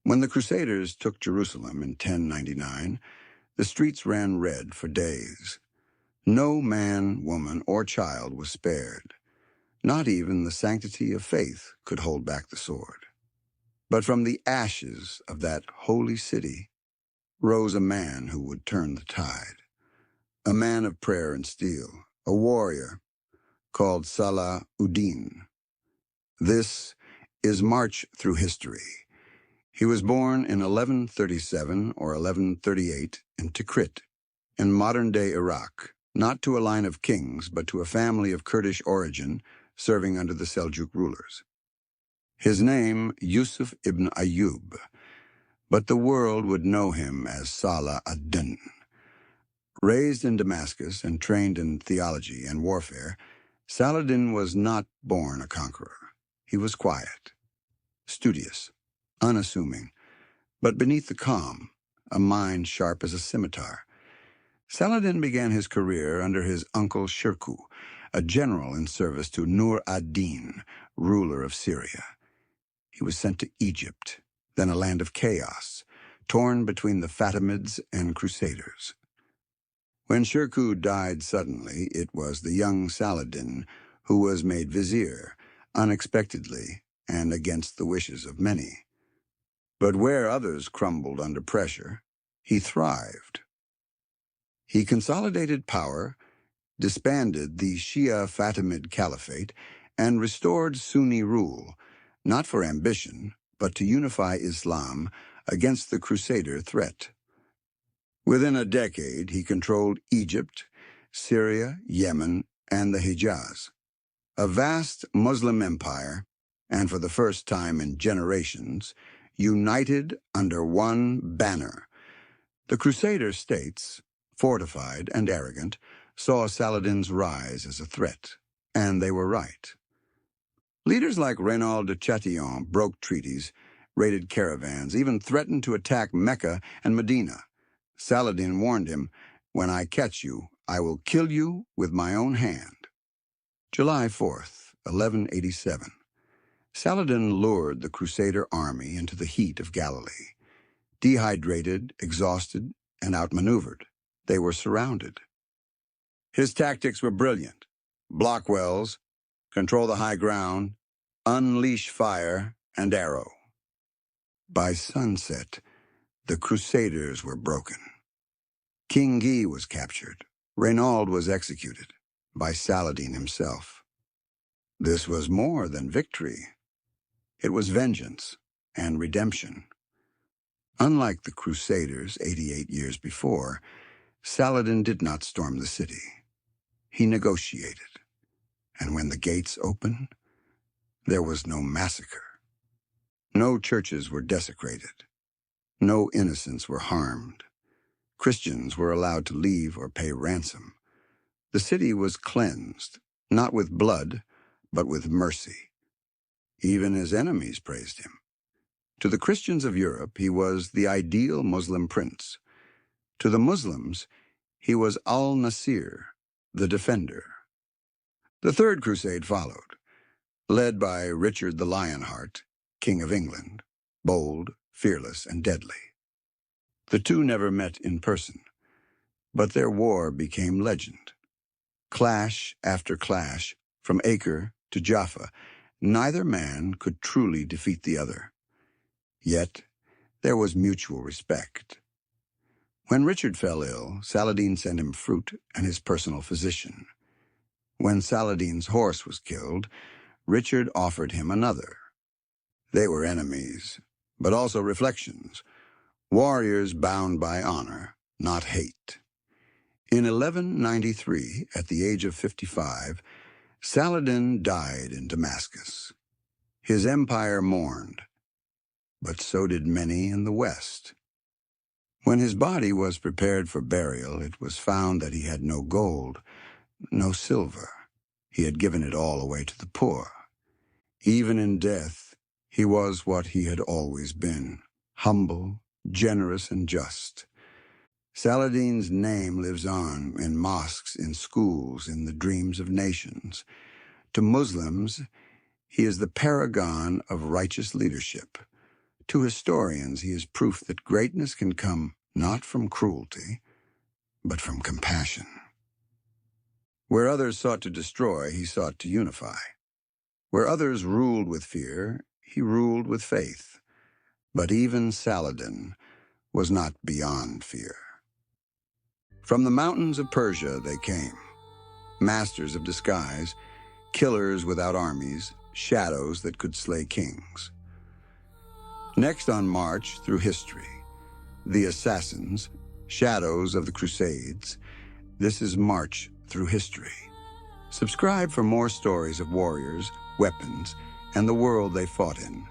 When the Crusaders took Jerusalem in 1099, the streets ran red for days. No man, woman, or child was spared. Not even the sanctity of faith could hold back the sword. But from the ashes of that holy city rose a man who would turn the tide. A man of prayer and steel, a warrior called Saladin. This is March through history. He was born in 1137 or 1138 in Tikrit, in modern-day Iraq, not to a line of kings, but to a family of Kurdish origin serving under the Seljuk rulers. His name, Yusuf ibn Ayyub, but the world would know him as Saladin. Raised in Damascus and trained in theology and warfare, Saladin was not born a conqueror. He was quiet, studious, unassuming, but beneath the calm, a mind sharp as a scimitar. Saladin began his career under his uncle Shirkuh, a general in service to Nur ad-Dīn, ruler of Syria. He was sent to Egypt, then a land of chaos, torn between the Fatimids and Crusaders. When Shirkuh died suddenly, it was the young Saladin who was made vizier, unexpectedly and against the wishes of many. But where others crumbled under pressure, he thrived. He consolidated power, disbanded the Shia Fatimid Caliphate, and restored Sunni rule, not for ambition, but to unify Islam against the Crusader threat. Within a decade, he controlled Egypt, Syria, Yemen, and the Hejaz, a vast Muslim empire, and for the first time in generations, united under one banner. The Crusader states, fortified and arrogant, saw Saladin's rise as a threat, and they were right. Leaders like Reynald de Chatillon broke treaties, raided caravans, even threatened to attack Mecca and Medina. Saladin warned him, "When I catch you, I will kill you with my own hand." July 4th, 1187. Saladin lured the Crusader army into the heat of Galilee. Dehydrated, exhausted, and outmaneuvered, they were surrounded. His tactics were brilliant. Block wells, control the high ground, unleash fire and arrow. By sunset, the Crusaders were broken. King Guy was captured. Reynald was executed by Saladin himself. This was more than victory. It was vengeance and redemption. Unlike the Crusaders 88 years before, Saladin did not storm the city. He negotiated, and when the gates opened, there was no massacre. No churches were desecrated. No innocents were harmed. Christians were allowed to leave or pay ransom. The city was cleansed, not with blood, but with mercy. Even his enemies praised him. To the Christians of Europe, he was the ideal Muslim prince. To the Muslims, he was al-Nasir, the defender. The Third Crusade followed, led by Richard the Lionheart, King of England, bold, fearless, and deadly. The two never met in person, but their war became legend. Clash after clash, from Acre to Jaffa, neither man could truly defeat the other. Yet, there was mutual respect. When Richard fell ill, Saladin sent him fruit and his personal physician. When Saladin's horse was killed, Richard offered him another. They were enemies, but also reflections, warriors bound by honor, not hate. In 1193, at the age of 55, Saladin died in Damascus. His empire mourned, but so did many in the West. When his body was prepared for burial, it was found that he had no gold, no silver. He had given it all away to the poor. Even in death, he was what he had always been, humble, generous, and just. Saladin's name lives on in mosques, in schools, in the dreams of nations. To Muslims, he is the paragon of righteous leadership. To historians, he is proof that greatness can come not from cruelty, but from compassion. Where others sought to destroy, he sought to unify. Where others ruled with fear, he ruled with faith. But even Saladin was not beyond fear. From the mountains of Persia they came, masters of disguise, killers without armies, shadows that could slay kings. Next on march through history, the assassins, shadows of the Crusades. This is March Through History. Subscribe for more stories of warriors, weapons, and the world they fought in.